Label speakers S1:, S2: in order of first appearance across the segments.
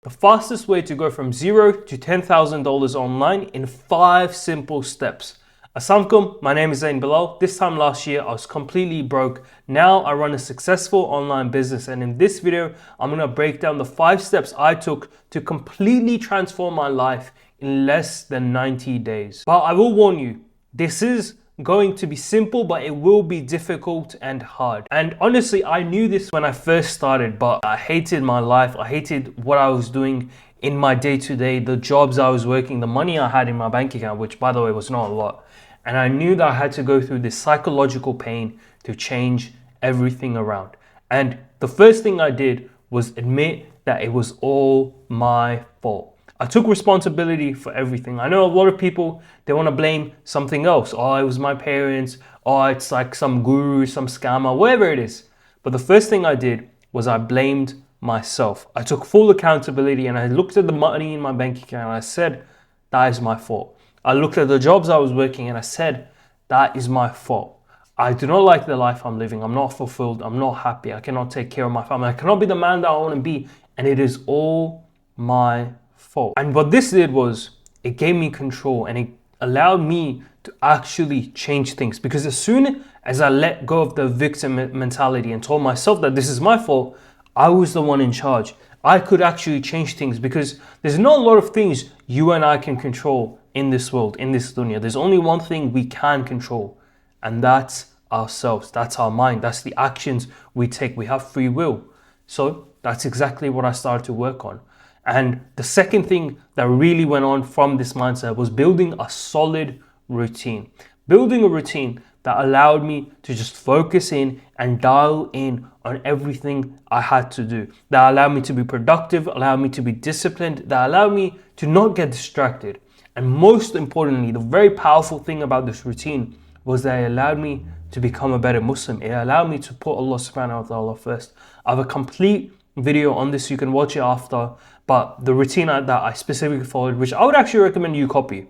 S1: the fastest way to go from zero to $10,000 online in 5 simple steps. Assalamualaikum, my name is Zain Bilal. This time last year, I was completely broke. Now I run a successful online business, and in this video, I'm gonna break down the 5 steps I took to completely transform my life in less than 90 days. But I will warn you, this is going to be simple, but it will be difficult and hard. And honestly, I knew this when I first started, but I hated my life. I hated what I was doing in my day-to-day, the jobs I was working, the money I had in my bank account, which by the way was not a lot. And I knew that I had to go through this psychological pain to change everything around. And the first thing I did was admit that it was all my fault. I took responsibility for everything. I know a lot of people, they want to blame something else. Oh, it was my parents. Oh, it's like some guru, some scammer, whatever it is. But the first thing I did was I blamed myself. I took full accountability and I looked at the money in my bank account and I said, that is my fault. I looked at the jobs I was working and I said, that is my fault. I do not like the life I'm living. I'm not fulfilled. I'm not happy. I cannot take care of my family. I cannot be the man that I want to be. And it is all my fault. And what this did was it gave me control and it allowed me to actually change things, because as soon as I let go of the victim mentality and told myself that this is my fault, I was the one in charge. I could actually change things, because there's not a lot of things you and I can control in this world, in this dunya. There's only one thing we can control, and that's ourselves. That's our mind. That's the actions we take. We have free will. So that's exactly what I started to work on. And the second thing that really went on from this mindset was building a solid routine. Building a routine that allowed me to just focus in and dial in on everything I had to do. That allowed me to be productive, allowed me to be disciplined, that allowed me to not get distracted. And most importantly, the very powerful thing about this routine was that it allowed me to become a better Muslim. It allowed me to put Allah subhanahu wa ta'ala first. I have a complete video on this, you can watch it after, but the routine that I specifically followed, which I would actually recommend you copy,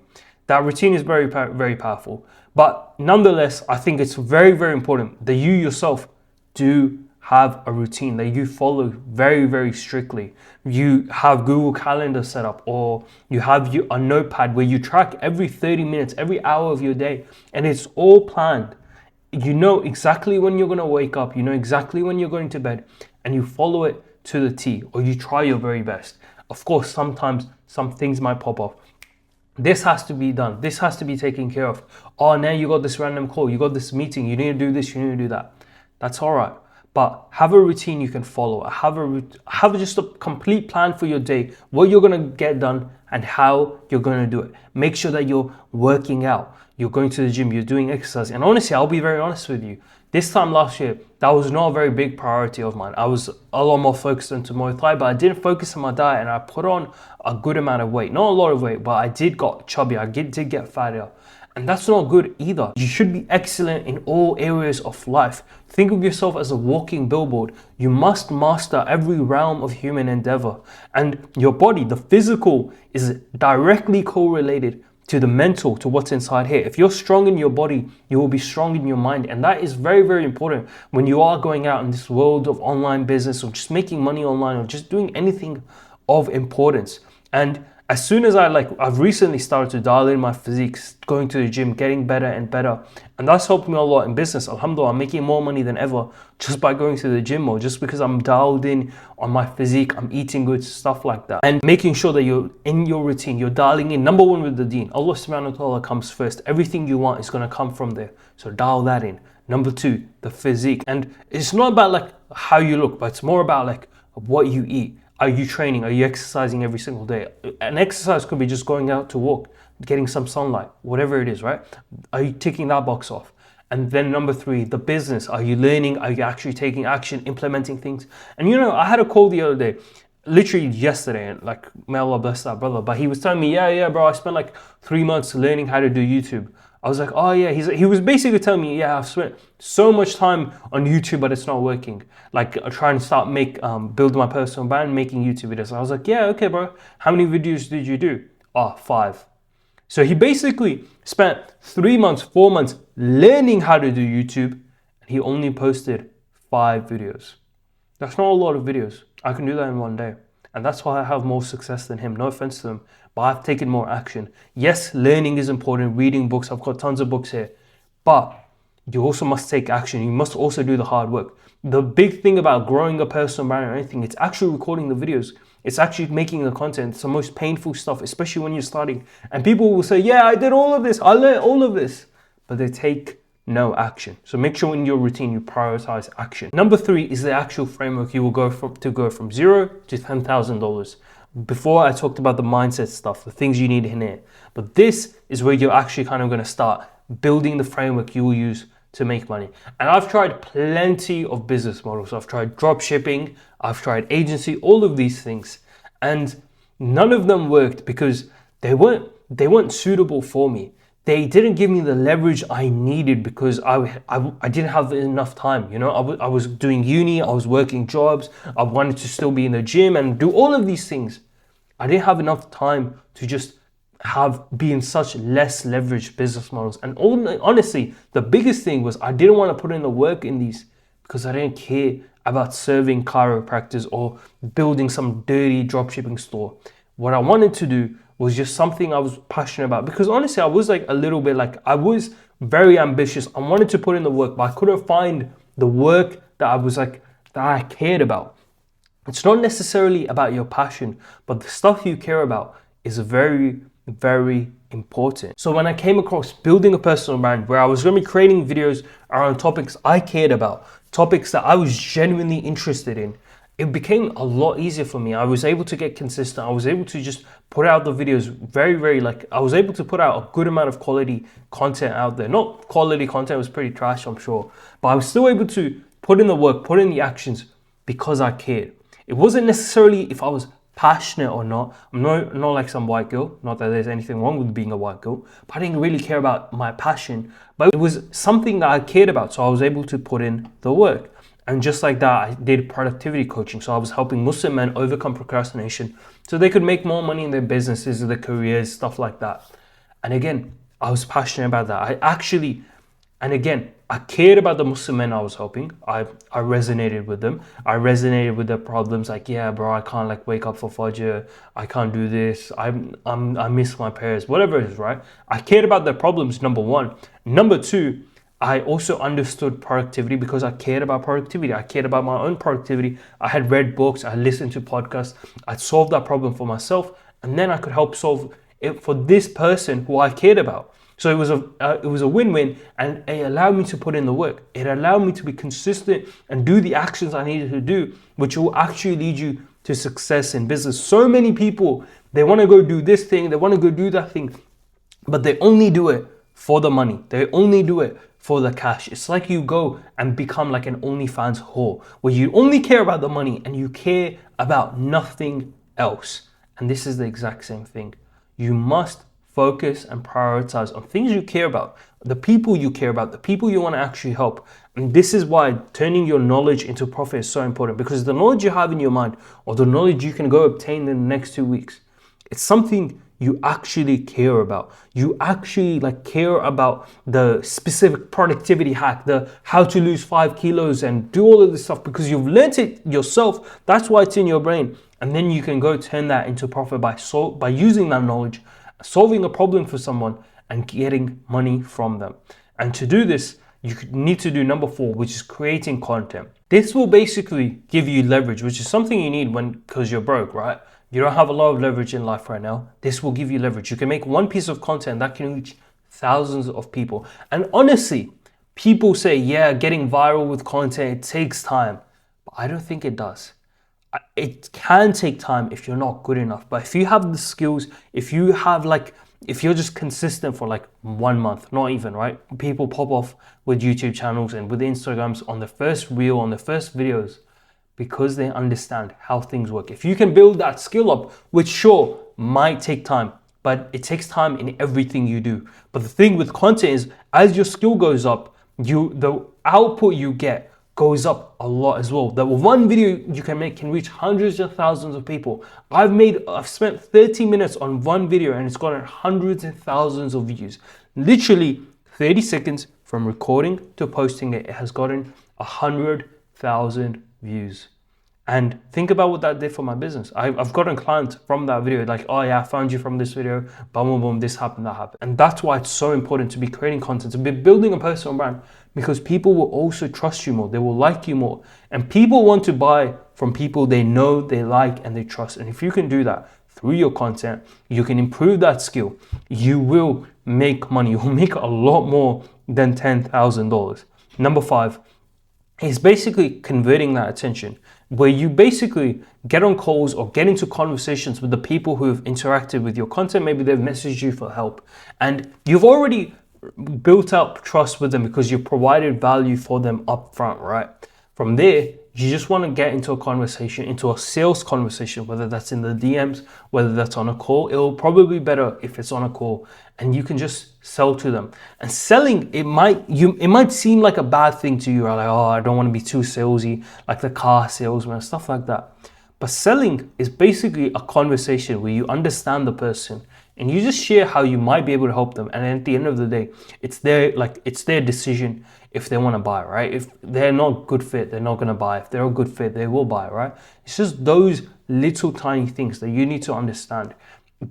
S1: that routine is very, very powerful. But nonetheless, I think it's very, very important that you yourself do have a routine that you follow very, very strictly. You have Google Calendar set up, or you have a notepad where you track every 30 minutes, every hour of your day, and it's all planned. You know exactly when you're going to wake up, you know exactly when you're going to bed, and you follow it to the T, or you try your very best. Of course, sometimes some things might pop up. This has to be done. This has to be taken care of. Oh, now you got this random call. You got this meeting. You need to do this. You need to do that. That's all right. But have a routine you can follow. Have just a complete plan for your day, what you're going to get done and how you're going to do it. Make sure that you're working out. You're going to the gym. You're doing exercise. And honestly, I'll be very honest with you. This time last year, that was not a very big priority of mine. I was a lot more focused into Muay Thai, but I didn't focus on my diet and I put on a good amount of weight. Not a lot of weight, but I did got chubby. I did get fatter. And that's not good either. You should be excellent in all areas of life. Think of yourself as a walking billboard. You must master every realm of human endeavor. And your body, the physical, is directly correlated to the mental, to what's inside here. If you're strong in your body, you will be strong in your mind. And that is very, very important when you are going out in this world of online business, or just making money online, or just doing anything of importance. And as soon as I've recently started to dial in my physique, going to the gym, getting better and better. And that's helped me a lot in business. Alhamdulillah, I'm making more money than ever just by going to the gym, or just because I'm dialed in on my physique, I'm eating good, stuff like that. And making sure that you're in your routine, you're dialing in, number one, with the deen. Allah subhanahu wa ta'ala comes first. Everything you want is going to come from there. So dial that in. Number two, the physique. And it's not about how you look, but it's more about what you eat. Are you training? Are you exercising every single day? An exercise could be just going out to walk, getting some sunlight, whatever it is, right? Are you ticking that box off? And then number three, the business. Are you learning? Are you actually taking action, implementing things? And I had a call the other day, literally yesterday, and may Allah bless that brother, but he was telling me, yeah, bro, I spent 3 months learning how to do YouTube. I was like, oh yeah, he was basically telling me, yeah, I've spent so much time on YouTube, but it's not working. I try and start build my personal brand, making YouTube videos. I was like, yeah, okay, bro. How many videos did you do? 5. So he basically spent 3 months, 4 months learning how to do YouTube, and he only posted 5 videos. That's not a lot of videos. I can do that in one day. And that's why I have more success than him. No offense to him, but I've taken more action. Yes, learning is important, reading books. I've got tons of books here. But you also must take action. You must also do the hard work. The big thing about growing a personal brand or anything, it's actually recording the videos. It's actually making the content. It's the most painful stuff, especially when you're starting. And people will say, yeah, I did all of this. I learned all of this. But they take no action. So make sure in your routine you prioritize action. Number 3 is the actual framework you will go from to go from $0 to $10,000. Before I talked about the mindset stuff, the things you need in here. But this is where you're actually kind of going to start building the framework you will use to make money. And I've tried plenty of business models. I've tried drop shipping, I've tried agency, all of these things. And none of them worked because they weren't suitable for me. They didn't give me the leverage I needed because I didn't have enough time. You know, I was doing uni, I was working jobs, I wanted to still be in the gym and do all of these things. I didn't have enough time to just be in such less leveraged business models. And honestly, the biggest thing was I didn't want to put in the work in these because I didn't care about serving chiropractors or building some dirty dropshipping store. What I wanted to do was just something I was passionate about, because honestly, I was I was very ambitious. I wanted to put in the work, but I couldn't find the work that I cared about. It's not necessarily about your passion, but the stuff you care about is very, very important. So when I came across building a personal brand where I was going to be creating videos around topics I cared about, topics that I was genuinely interested in, it became a lot easier for me. I was able to get consistent. I was able to just put out the videos I was able to put out a good amount of quality content out there. Not quality content, it was pretty trash, I'm sure. But I was still able to put in the work, put in the actions because I cared. It wasn't necessarily if I was passionate or not. I'm not like some white girl. Not that there's anything wrong with being a white girl, but I didn't really care about my passion. But it was something that I cared about, so I was able to put in the work. And just like that, I did productivity coaching. So I was helping Muslim men overcome procrastination so they could make more money in their businesses, their careers, stuff like that. And again, I was passionate about that. I cared about the Muslim men I was helping. I resonated with them. I resonated with their problems. Like, yeah, bro, I can't wake up for Fajr. I can't do this. I miss my prayers. Whatever it is, right? I cared about their problems, number 1. Number 2, I also understood productivity because I cared about productivity. I cared about my own productivity. I had read books. I listened to podcasts. I solved that problem for myself, and then I could help solve it for this person who I cared about. So it was a win-win, and it allowed me to put in the work. It allowed me to be consistent and do the actions I needed to do, which will actually lead you to success in business. So many people, they want to go do this thing, they want to go do that thing, but they only do it for the money. They only do it for the cash. It's like you go and become like an OnlyFans whore, where you only care about the money and you care about nothing else. And this is the exact same thing. You must focus and prioritize on things you care about, the people you care about, the people you want to actually help. And this is why turning your knowledge into profit is so important, because the knowledge you have in your mind or the knowledge you can go obtain in the next 2 weeks, it's something you actually care about. You actually care about the specific productivity hack, the how to lose 5 kilos and do all of this stuff because you've learned it yourself. That's why it's in your brain. And then you can go turn that into profit by using that knowledge, solving a problem for someone and getting money from them. And to do this, you need to do number 4, which is creating content. This will basically give you leverage, which is something you need because you're broke, right? You don't have a lot of leverage in life right now. This will give you leverage. You can make one piece of content that can reach thousands of people. And honestly, people say, yeah, getting viral with content, it takes time. But I don't think it does. It can take time if you're not good enough. But if you have the skills, if you're just consistent for 1 month, not even, right? People pop off with YouTube channels and with Instagrams on the first reel, on the first videos, because they understand how things work. If you can build that skill up, which sure might take time, but it takes time in everything you do. But the thing with content is, as your skill goes up, the output you get goes up a lot as well. That one video you can make can reach hundreds of thousands of people. I've spent 30 minutes on one video and it's gotten hundreds and thousands of views. Literally 30 seconds from recording to posting it has gotten 100,000 views. And think about what that did for my business. I've gotten clients from that video, like, oh yeah, I found you from this video, boom, boom, boom, this happened, that happened. And that's why it's so important to be creating content, to be building a personal brand, because people will also trust you more. They will like you more. And people want to buy from people they know, they like, and they trust. And if you can do that through your content, you can improve that skill. You will make money. You'll make a lot more than $10,000. Number 5 is basically converting that attention, where you basically get on calls or get into conversations with the people who have interacted with your content. Maybe they've messaged you for help and you've already built up trust with them because you've provided value for them up front, right? From there, you just want to get into a conversation, into a sales conversation, whether that's in the DMs, whether that's on a call. It'll probably be better if it's on a call and you can just sell to them. And selling, it might seem like a bad thing to you. Or like, oh, I don't want to be too salesy, like the car salesman, stuff like that. But selling is basically a conversation where you understand the person and you just share how you might be able to help them. And at the end of the day, it's their decision if they want to buy, right? If they're not good fit, they're not going to buy. If they're a good fit, they will buy, right? It's just those little tiny things that you need to understand.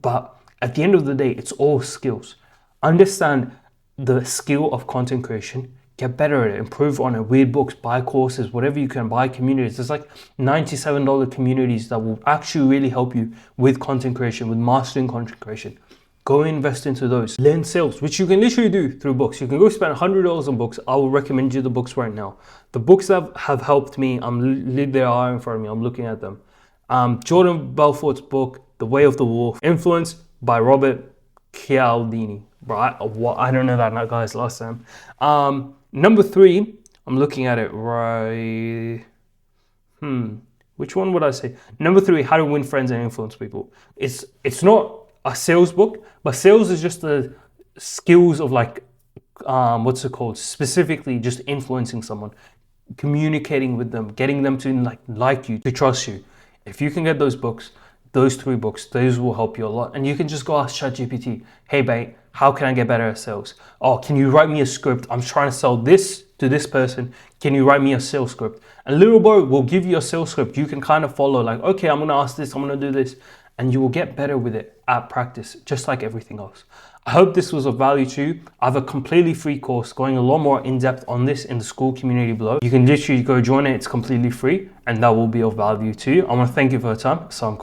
S1: But at the end of the day, it's all skills. Understand the skill of content creation, get better at it, improve on it, read books, buy courses, whatever you can, buy communities. There's like $97 communities that will actually really help you with content creation, with mastering content creation. Go invest into those. Learn sales, which you can literally do through books. You can go spend $100 on books. I will recommend you the books right now. The books that have helped me, they are in front of me, I'm looking at them. Jordan Belfort's book, The Way of the Wolf, Influence by Robert Cialdini. Right? I don't know that guy's last name. Number 3, I'm looking at it right. Which one would I say? Number 3, How to Win Friends and Influence People. It's not a sales book, but sales is just the skills of like, what's it called? Specifically just influencing someone, communicating with them, getting them to like you, to trust you. If you can get those books, those 3 books, those will help you a lot. And you can just go ask ChatGPT, hey babe, how can I get better at sales? Oh, can you write me a script? I'm trying to sell this to this person. Can you write me a sales script? And Little Bro will give you a sales script. You can kind of follow like, okay, I'm going to ask this, I'm going to do this. And you will get better with it at practice, just like everything else. I hope this was of value to you. I have a completely free course going a lot more in depth on this in the school community below. You can literally go join it. It's completely free and that will be of value to you. I want to thank you for your time. Assalamu alaikum.